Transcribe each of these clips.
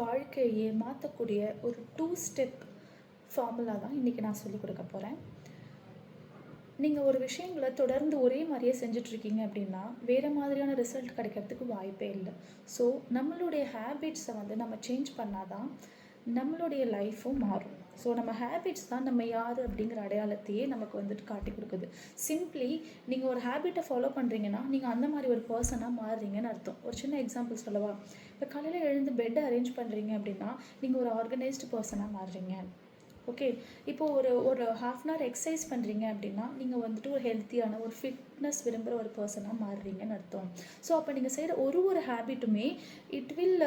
வாழ்க்கையே மாற்றக்கூடிய ஒரு 2 ஸ்டெப் ஃபார்முலா தான் இன்றைக்கி நான் சொல்லிக் கொடுக்க போகிறேன். நீங்கள் ஒரு விஷயங்களை தொடர்ந்து ஒரே மாதிரியே செஞ்சிட்ருக்கீங்க அப்படின்னா வேறு மாதிரியான ரிசல்ட் கிடைக்கிறதுக்கு வாய்ப்பே இல்லை. ஸோ நம்மளுடைய ஹேபிட்ஸை நம்ம சேஞ்ச் பண்ணால் தான் நம்மளுடைய லைஃப்பும் மாறும். ஸோ நம்ம ஹேபிட்ஸ் தான் நம்ம யார் அப்படிங்கிற அடையாளத்தையே நமக்கு காட்டி கொடுக்குது. சிம்ப்ளி நீங்கள் ஒரு ஹேபிட்டை ஃபாலோ பண்ணுறீங்கன்னா நீங்கள் அந்த மாதிரி ஒரு பர்சனாக மாறுறீங்கன்னு அர்த்தம். ஒரு சின்ன எக்ஸாம்பிள் சொல்லவா? இப்போ காலையில் எழுந்து பெட்டை அரேஞ்ச் பண்ணுறீங்க அப்படின்னா நீங்கள் ஒரு ஆர்கனைஸ்டு பர்சனாக மாறுறீங்க. ஓகே, இப்போது ஒரு ஹாஃப் அன் ஹவர் எக்ஸசைஸ் பண்ணுறீங்க அப்படின்னா நீங்கள் ஒரு ஹெல்த்தியான ஒரு ஃபிட்னஸ் விரும்புகிற ஒரு பர்சனாக மாறுறீங்கன்னு அர்த்தம். ஸோ அப்போ நீங்கள் செய்கிற ஒரு ஹேபிட்டுமே it will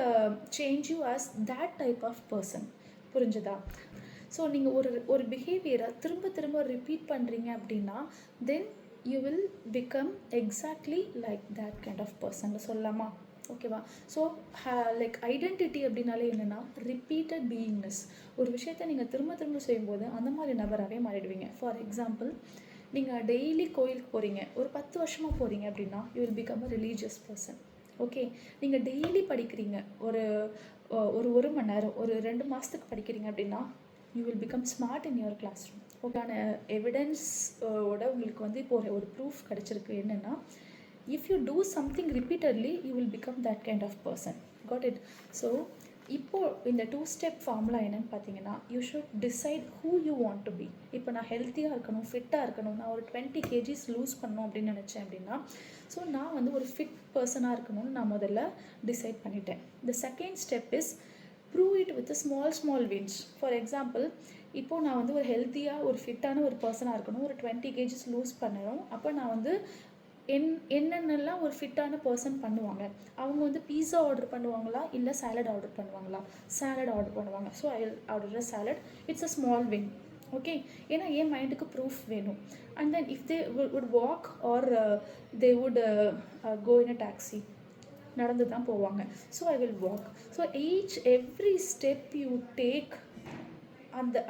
change you as that type of person. புரிஞ்சுதா? ஸோ நீங்கள் ஒரு பிஹேவியரை திரும்ப திரும்ப ரிப்பீட் பண்ணுறீங்க அப்படின்னா then you will become exactly like that kind of person சொல்லலாமா? ஓகேவா? ஸோ லைக் ஐடென்டிட்டி அப்படின்னாலே என்னென்னா ரிப்பீட்டட் பீயிங்னஸ். ஒரு விஷயத்தை நீங்கள் திரும்ப திரும்ப செய்யும்போது அந்த மாதிரி நபராகவே மாறிடுவீங்க. ஃபார் எக்ஸாம்பிள், நீங்கள் டெய்லி கோயிலுக்கு போகிறீங்க, ஒரு 10 வருஷமாக போகிறீங்க அப்படின்னா you will become a religious person. Okay, நீங்கள் டெய்லி படிக்கிறீங்க, ஒரு மணி நேரம், ஒரு 2 மாதத்துக்கு படிக்கிறீங்க அப்படின்னா you will become smart in your classroom. ஓகேன எவிடன்ஸோட உங்களுக்கு இப்போ ஒரு ப்ரூஃப் கிடச்சிருக்கு. என்னென்னா, if you do something repeatedly you will become that kind of person. Got it? So இப்போது இந்த 2 ஸ்டெப் ஃபார்முலா என்னென்னு பார்த்தீங்கன்னா, you should decide who you want to be. இப்போ நான் ஹெல்த்தியாக இருக்கணும், ஃபிட்டாக இருக்கணும், நான் ஒரு 20 kgs லூஸ் பண்ணணும் அப்படின்னு நினச்சேன் அப்படின்னா, ஸோ நான் ஒரு ஃபிட் பர்சனாக இருக்கணும்னு நான் முதல்ல டிசைட் பண்ணிட்டேன். The second step is prove it with small wins. For example, இப்போது நான் ஒரு ஹெல்த்தியாக ஒரு ஃபிட்டான ஒரு பர்சனாக இருக்கணும், ஒரு 20 kgs லூஸ் பண்ணணும். அப்போ நான் என்னென்னலாம் ஒரு ஃபிட்டான பர்சன் பண்ணுவாங்க, அவங்க பீஸா ஆர்டர் பண்ணுவாங்களா இல்லை சாலட் ஆர்டர் பண்ணுவாங்களா? சாலட் ஆர்டர் பண்ணுவாங்க. So I order a salad. It's a small win. Okay, ஏன்னா என் மைண்டுக்கு ப்ரூஃப் வேணும். And then if they would walk or they would go in a taxi, நடந்து தான் போவாங்க. So I will walk. So every step you take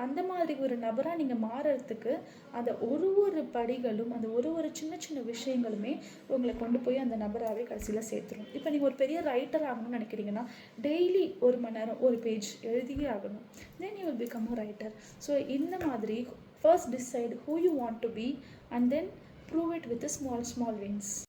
அந்த மாதிரி ஒரு நபராக நீங்கள் மாறுறதுக்கு அந்த ஒரு படிகளும் அந்த ஒரு சின்ன சின்ன விஷயங்களுமே உங்களை கொண்டு போய் அந்த நபராகவே கடைசியில் சேர்த்துரும். இப்போ நீங்கள் ஒரு பெரிய ரைட்டர் ஆகணும்னு நினைக்கிறீங்கன்னா டெய்லி 1 மணி நேரம் ஒரு பேஜ் எழுதியே ஆகணும். Then you will become a writer. So இந்த மாதிரி first decide who you want to be and then prove it with small wins.